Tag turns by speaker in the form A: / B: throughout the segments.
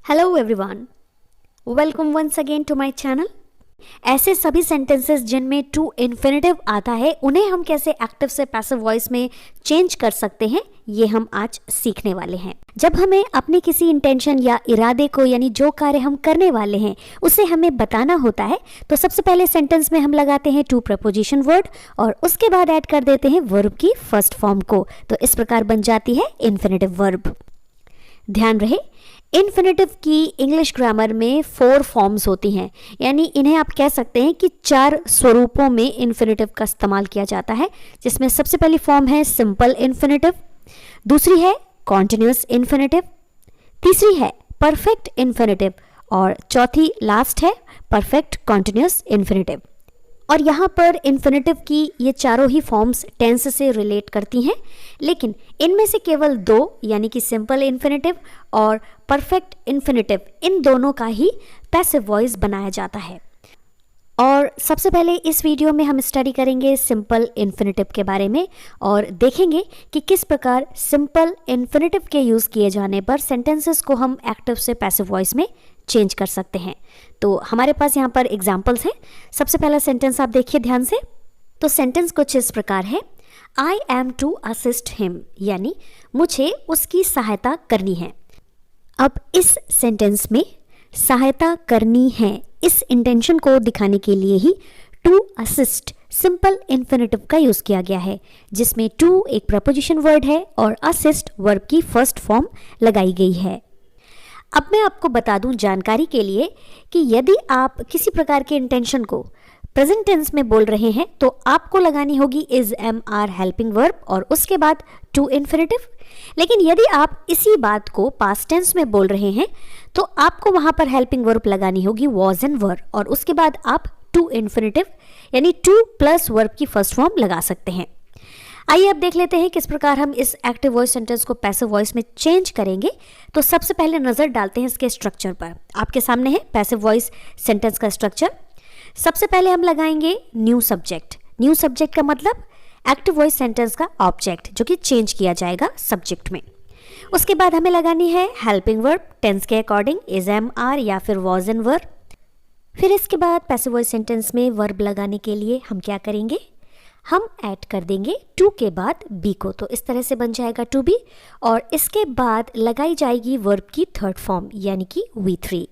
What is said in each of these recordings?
A: Hello everyone, welcome once again to my channel. ऐसे सभी sentences जिनमें टू इन्फिनेटिव आता है उन्हें हम कैसे एक्टिव से पैसिव वॉइस में चेंज कर सकते हैं, ये हम आज सीखने वाले हैं। जब हमें अपने किसी इंटेंशन या इरादे को यानी जो कार्य हम करने वाले हैं उसे हमें बताना होता है तो सबसे पहले सेंटेंस में हम लगाते हैं टू प्रपोजिशन वर्ड और उसके बाद ऐड कर देते हैं वर्ब की फर्स्ट फॉर्म को। तो इस प्रकार बन जाती है इन्फिनेटिव वर्ब। ध्यान रहे, इन्फिनेटिव की इंग्लिश ग्रामर में 4 फॉर्म्स होती हैं, यानी इन्हें आप कह सकते हैं कि 4 स्वरूपों में इन्फिनेटिव का इस्तेमाल किया जाता है, जिसमें सबसे पहली फॉर्म है सिंपल इन्फिनेटिव, दूसरी है कॉन्टिन्यूअस इन्फिनेटिव, तीसरी है परफेक्ट इन्फिनेटिव और चौथी लास्ट है परफेक्ट कॉन्टिन्यूअस इन्फिनेटिव। और यहाँ पर इन्फिनेटिव की ये चारों ही फॉर्म्स टेंस से रिलेट करती हैं, लेकिन इनमें से केवल 2 यानी कि सिंपल इन्फिनेटिव और परफेक्ट इन्फिनेटिव, इन दोनों का ही पैसिव वॉइस बनाया जाता है। और सबसे पहले इस वीडियो में हम स्टडी करेंगे सिंपल इन्फिनेटिव के बारे में और देखेंगे कि किस प्रकार सिंपल इन्फिनेटिव के यूज़ किए जाने पर सेंटेंसेस को हम एक्टिव से पैसिव वॉइस में चेंज कर सकते हैं। तो हमारे पास यहाँ पर एग्जाम्पल्स हैं। सबसे पहला सेंटेंस आप देखिए ध्यान से। तो सेंटेंस कुछ इस प्रकार है, I am to assist him, यानी मुझे उसकी सहायता करनी है। अब इस सेंटेंस में सहायता करनी है, इस इंटेंशन को दिखाने के लिए ही टू असिस्ट सिंपल इन्फिनेटिव का यूज़ किया गया है, जिसमें टू एक प्रपोजिशन वर्ड है और असिस्ट वर्ब की फर्स्ट फॉर्म लगाई गई है। अब मैं आपको बता दूं जानकारी के लिए कि यदि आप किसी प्रकार के इंटेंशन को प्रेजेंट टेंस में बोल रहे हैं तो आपको लगानी होगी is am are helping verb और उसके बाद टू इन्फिनेटिव। लेकिन यदि आप इसी बात को पास्ट टेंस में बोल रहे हैं तो आपको वहां पर हेल्पिंग वर्ब लगानी होगी वॉज एंड वर और उसके बाद आप टू इन्फिनेटिव यानी टू प्लस वर्ब की फर्स्ट फॉर्म लगा सकते हैं। आइए अब देख लेते हैं किस प्रकार हम इस एक्टिव वॉइस सेंटेंस को पैसिव वॉइस में चेंज करेंगे। तो सबसे पहले नज़र डालते हैं इसके स्ट्रक्चर पर। आपके सामने है पैसिव वॉइस सेंटेंस का स्ट्रक्चर। सबसे पहले हम लगाएंगे न्यू सब्जेक्ट। न्यू सब्जेक्ट का मतलब एक्टिव वॉइस सेंटेंस का ऑब्जेक्ट जो कि चेंज किया जाएगा सब्जेक्ट में। उसके बाद हमें लगानी है हेल्पिंग वर्ब टेंस के अकॉर्डिंग इज एम आर या फिर वॉज एंड वर। फिर इसके बाद पैसिव वॉइस सेंटेंस में वर्ब लगाने के लिए हम क्या करेंगे, हम ऐड कर देंगे टू के बाद बी को। तो इस तरह से बन जाएगा टू बी और इसके बाद लगाई जाएगी वर्ब की थर्ड फॉर्म यानी कि V3।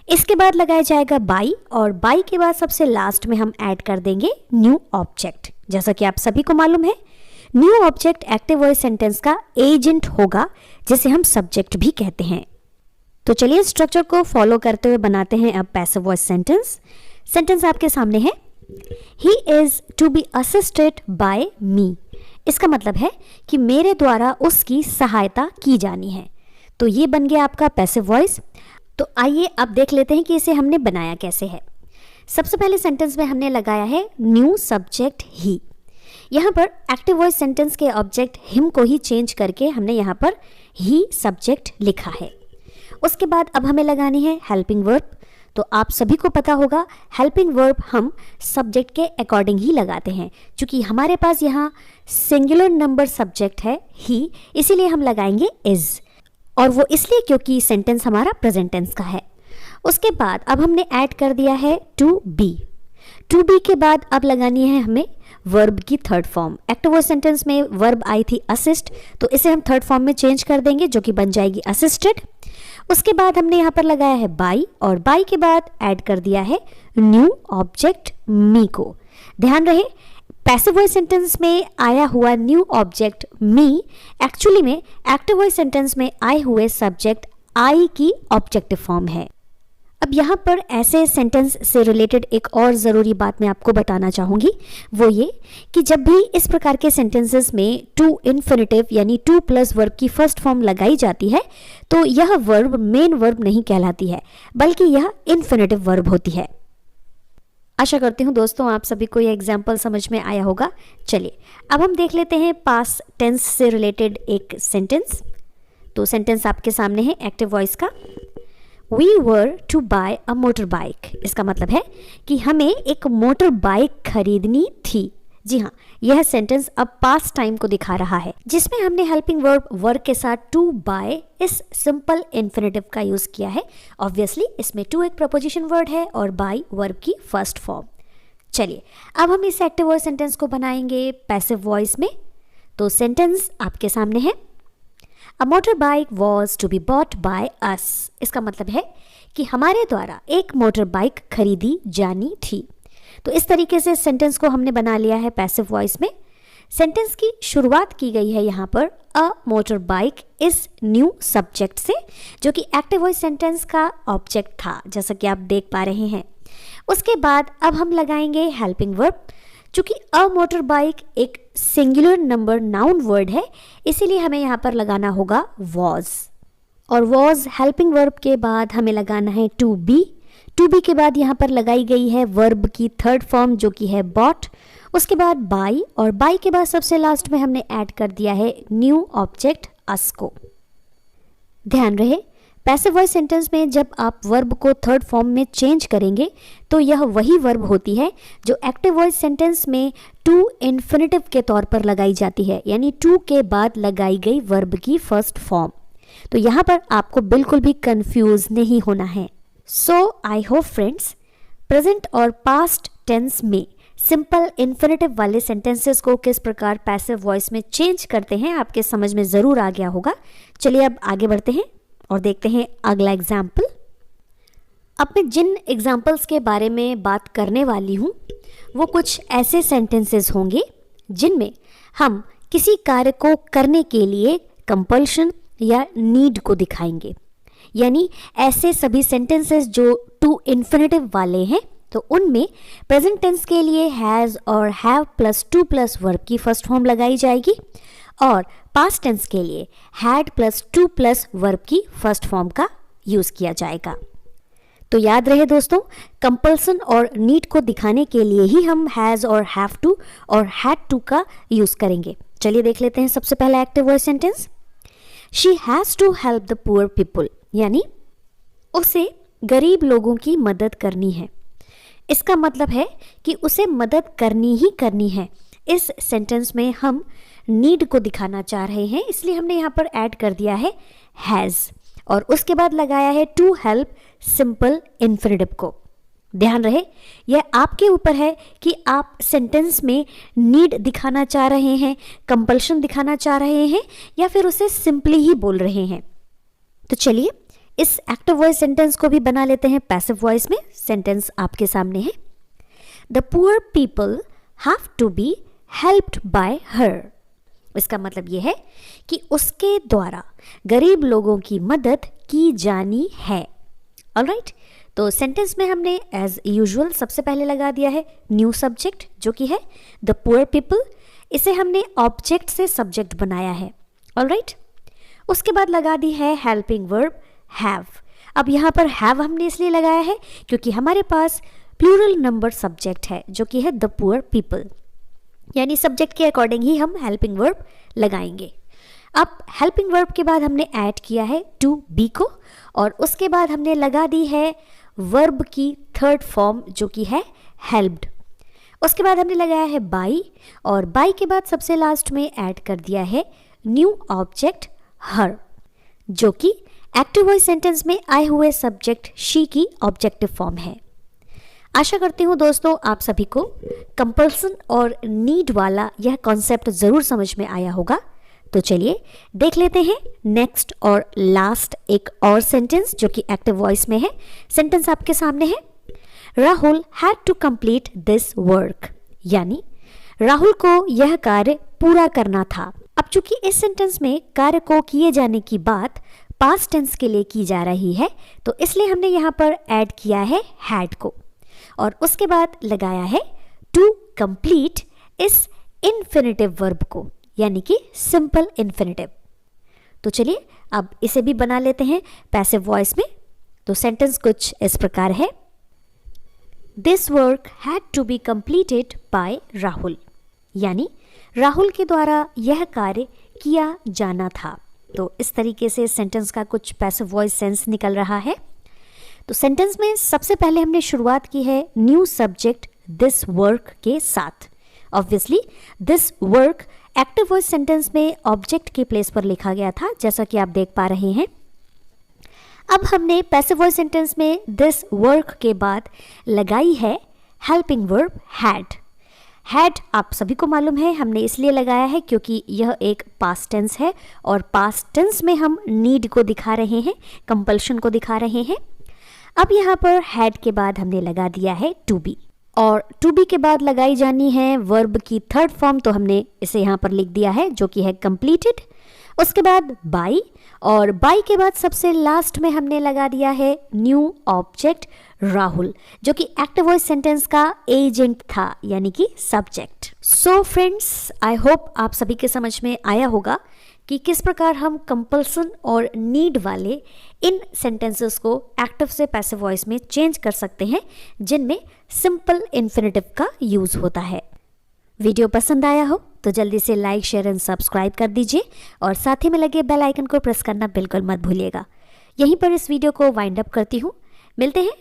A: इसके बाद लगाया जाएगा बाई और बाई के बाद सबसे लास्ट में हम ऐड कर देंगे न्यू ऑब्जेक्ट। जैसा कि आप सभी को मालूम है, new object active voice sentence का एजेंट होगा जिसे हम सब्जेक्ट भी कहते हैं। तो चलिए स्ट्रक्चर को फॉलो करते हुए बनाते हैं अब पैसिव वॉइस सेंटेंस। सेंटेंस आपके सामने है, He is to be assisted by me। इसका मतलब है कि मेरे द्वारा उसकी सहायता की जानी है। तो ये बन गया आपका पैसिव वॉइस। तो आइए अब देख लेते हैं कि इसे हमने बनाया कैसे है। सबसे पहले सेंटेंस में हमने लगाया है न्यू सब्जेक्ट ही। यहाँ पर एक्टिव वॉइस सेंटेंस के ऑब्जेक्ट हिम को ही चेंज करके हमने यहाँ पर ही सब्जेक्ट लिखा है। उसके बाद अब हमें लगानी है हेल्पिंग वर्ब। तो आप सभी को पता होगा हेल्पिंग वर्ब हम सब्जेक्ट के अकॉर्डिंग ही लगाते हैं। क्योंकि हमारे पास यहाँ सिंगुलर नंबर सब्जेक्ट है ही, इसीलिए हम लगाएंगे इज, और वो इसलिए क्योंकि सेंटेंस हमारा प्रेजेंट टेंस का है। उसके बाद अब हमने ऐड कर दिया है टू बी। टू बी के बाद अब लगानी है हमें वर्ब की third form. Active voice sentence में वर्ब आई थी असिस्ट, तो इसे हम थर्ड फॉर्म में चेंज कर देंगे जो कि बन जाएगी असिस्टेड। उसके बाद हमने यहाँ पर लगाया है बाई और बाई के बाद ऐड कर दिया है न्यू ऑब्जेक्ट मी को। ध्यान रहे, पैसिव वॉइस सेंटेंस में आया हुआ न्यू ऑब्जेक्ट मी एक्चुअली में एक्टिव वॉइस सेंटेंस में आए हुए सब्जेक्ट आई की ऑब्जेक्टिव फॉर्म है। अब यहाँ पर ऐसे सेंटेंस से रिलेटेड एक और ज़रूरी बात मैं आपको बताना चाहूँगी, वो ये कि जब भी इस प्रकार के सेंटेंसेस में टू इन्फिनेटिव यानी टू प्लस वर्ब की फर्स्ट फॉर्म लगाई जाती है तो यह वर्ब मेन वर्ब नहीं कहलाती है, बल्कि यह इन्फिनेटिव वर्ब होती है। आशा करती हूँ दोस्तों आप सभी को यह एग्जाम्पल समझ में आया होगा। चलिए अब हम देख लेते हैं पास्ट टेंस से रिलेटेड एक सेंटेंस। तो सेंटेंस आपके सामने है एक्टिव वॉइस का, We were to buy a motorbike। इसका मतलब है कि हमें एक मोटर बाइक खरीदनी थी। जी हाँ, यह सेंटेंस अब पास्ट टाइम को दिखा रहा है, जिसमें हमने हेल्पिंग वर्ब वर्क के साथ टू बाय इस सिंपल इन्फिनेटिव का यूज किया है। ऑब्वियसली इसमें टू एक प्रपोजिशन वर्ड है और बाय वर्ब की फर्स्ट फॉर्म। चलिए अब हम इस एक्टिव वॉइस सेंटेंस को बनाएंगे पैसिव वॉइस में। तो सेंटेंस आपके सामने है, a motor bike was to be bought by us. इसका मतलब है कि हमारे द्वारा एक मोटर बाइक खरीदी जानी थी। तो इस तरीके से सेंटेंस को हमने बना लिया है पैसिव वॉइस में। सेंटेंस की शुरुआत की गई है यहाँ पर अ motor bike is new subject से, जो कि एक्टिव वॉइस सेंटेंस का ऑब्जेक्ट था, जैसा कि आप देख पा रहे हैं। उसके बाद अब हम लगाएंगे हेल्पिंग वर्ब। चूंकि अ मोटर बाइक एक सिंगुलर नंबर नाउन वर्ड है, इसीलिए हमें यहाँ पर लगाना होगा वॉज, और वॉज हेल्पिंग वर्ब के बाद हमें लगाना है टू बी। टू बी के बाद यहाँ पर लगाई गई है वर्ब की थर्ड फॉर्म जो कि है बॉट। उसके बाद बाई, और बाई के बाद सबसे लास्ट में हमने ऐड कर दिया है न्यू ऑब्जेक्ट अस को। ध्यान रहे, पैसिव वॉइस सेंटेंस में जब आप वर्ब को थर्ड फॉर्म में चेंज करेंगे तो यह वही वर्ब होती है जो एक्टिव वॉइस सेंटेंस में टू इन्फिनेटिव के तौर पर लगाई जाती है, यानी टू के बाद लगाई गई वर्ब की फर्स्ट फॉर्म। तो यहाँ पर आपको बिल्कुल भी कंफ्यूज नहीं होना है। सो आई होप फ्रेंड्स, प्रेजेंट और पास्ट टेंस में सिंपल इन्फिनेटिव वाले सेंटेंसेस को किस प्रकार पैसिव वॉइस में चेंज करते हैं आपके समझ में ज़रूर आ गया होगा। चलिए अब आगे बढ़ते हैं और देखते हैं अगला एग्जाम्पल। अब मैं जिन एग्जाम्पल्स के बारे में बात करने वाली हूँ वो कुछ ऐसे सेंटेंसेस होंगे जिनमें हम किसी कार्य को करने के लिए कंपल्शन या नीड को दिखाएंगे, यानी ऐसे सभी सेंटेंसेस जो टू इन्फिनेटिव वाले हैं तो उनमें प्रेजेंट टेंस के लिए हैज़ और have plus two plus verb की फर्स्ट फॉर्म लगाई जाएगी, और पास्ट टेंस के लिए had plus two plus verb की फर्स्ट फॉर्म का यूज़ किया जाएगा। तो याद रहे दोस्तों, कंपल्सन और नीड को दिखाने के लिए ही हम हैज़ और हैव टू और हैड टू का यूज़ करेंगे। चलिए देख लेते हैं सबसे पहला active voice sentence. She has to help the poor people, यानी उसे गरीब लोगों की मदद करनी है। इसका मतलब है कि उसे मदद करनी ही करनी है। इस सेंटेंस में हम नीड को दिखाना चाह रहे हैं, इसलिए हमने यहाँ पर ऐड कर दिया है हैज़ और उसके बाद लगाया है टू हेल्प सिंपल इन्फिनेटिव को। ध्यान रहे, यह आपके ऊपर है कि आप सेंटेंस में नीड दिखाना चाह रहे हैं, कंपल्शन दिखाना चाह रहे हैं, या फिर उसे सिंपली ही बोल रहे हैं। तो चलिए इस एक्टिव वॉइस सेंटेंस को भी बना लेते हैं पैसिव वॉइस में। सेंटेंस आपके सामने है, the poor people have to be helped by her. इसका मतलब यह है कि उसके द्वारा गरीब लोगों की मदद की जानी है। ऑलराइट, तो सेंटेंस में हमने एज यूजुअल सबसे पहले लगा दिया है न्यू सब्जेक्ट जो कि है द पुअर पीपल। इसे हमने ऑब्जेक्ट से सब्जेक्ट बनाया है। ऑलराइट, उसके बाद लगा दी है हेल्पिंग वर्ब हैव। अब यहाँ पर हैव हमने इसलिए लगाया है क्योंकि हमारे पास प्लूरल नंबर सब्जेक्ट है जो कि है द पुअर पीपल, यानी सब्जेक्ट के अकॉर्डिंग ही हम हेल्पिंग वर्ब लगाएंगे। अब हेल्पिंग वर्ब के बाद हमने ऐड किया है टू बी को, और उसके बाद हमने लगा दी है वर्ब की थर्ड फॉर्म जो कि है हेल्प्ड। उसके बाद हमने लगाया है बाई, और बाई के बाद सबसे लास्ट में ऐड कर दिया है न्यू ऑब्जेक्ट हर, जो कि एक्टिव वॉइस सेंटेंस में आए हुए सब्जेक्ट शी की ऑब्जेक्टिव फॉर्म है। आशा करती हूँ दोस्तों आप सभी को कंपल्सन और नीड वाला यह कॉन्सेप्ट ज़रूर समझ में आया होगा। तो चलिए देख लेते हैं नेक्स्ट और लास्ट एक और सेंटेंस जो कि एक्टिव वॉइस में है। सेंटेंस आपके सामने है, Rahul had to complete this work, यानी राहुल को यह कार्य पूरा करना था। अब चूंकि इस सेंटेंस में कार्य को किए जाने की बात पास्ट टेंस के लिए की जा रही है, तो इसलिए हमने यहाँ पर ऐड किया है हैड को, और उसके बाद लगाया है टू कंप्लीट इस इन्फिनेटिव वर्ब को, यानी कि सिंपल इन्फिनेटिव। तो चलिए अब इसे भी बना लेते हैं पैसिव वॉइस में। तो सेंटेंस कुछ इस प्रकार है, this work had to be completed by Rahul, यानी राहुल के द्वारा यह कार्य किया जाना था। तो इस तरीके से सेंटेंस का कुछ पैसिव वॉइस सेंस निकल रहा है। तो सेंटेंस में सबसे पहले हमने शुरुआत की है न्यू सब्जेक्ट दिस वर्क के साथ, obviously this work active voice sentence में ऑब्जेक्ट के प्लेस पर लिखा गया था, जैसा कि आप देख पा रहे हैं। अब हमने पैसिव वॉइस सेंटेंस में दिस वर्क के बाद लगाई है हेल्पिंग वर्ब हैड। हैड आप सभी को मालूम है, हमने इसलिए लगाया है क्योंकि यह एक पास्ट टेंस है और पास्ट टेंस में हम नीड को दिखा रहे हैं, कंपल्शन को दिखा रहे हैं। अब यहाँ पर हैड के बाद हमने लगा दिया है टू बी, और टू बी के बाद लगाई जानी है वर्ब की थर्ड फॉर्म, तो हमने इसे यहाँ पर लिख दिया है जो कि है कंप्लीटेड। उसके बाद बाई, और बाई के बाद सबसे लास्ट में हमने लगा दिया है न्यू ऑब्जेक्ट राहुल, जो कि एक्टिव वॉइस सेंटेंस का एजेंट था, यानी कि subject. So friends, I hope आप सभी के समझ में आया होगा कि किस प्रकार हम कंपल्सन और नीड वाले इन सेंटेंसेस को एक्टिव से पैसिव वॉइस में चेंज कर सकते हैं, जिनमें सिंपल इन्फिनेटिव का यूज होता है। वीडियो पसंद आया हो तो जल्दी से लाइक, शेयर एंड सब्सक्राइब कर दीजिए, और साथ ही में लगे बेल आइकन को प्रेस करना बिल्कुल मत भूलिएगा। यहीं पर इस वीडियो को वाइंड अप करती हूँ। मिलते हैं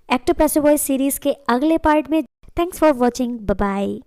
A: एक्टिव पैसिव वॉइस सीरीज के अगले पार्ट में। Thanks for watching, bye bye.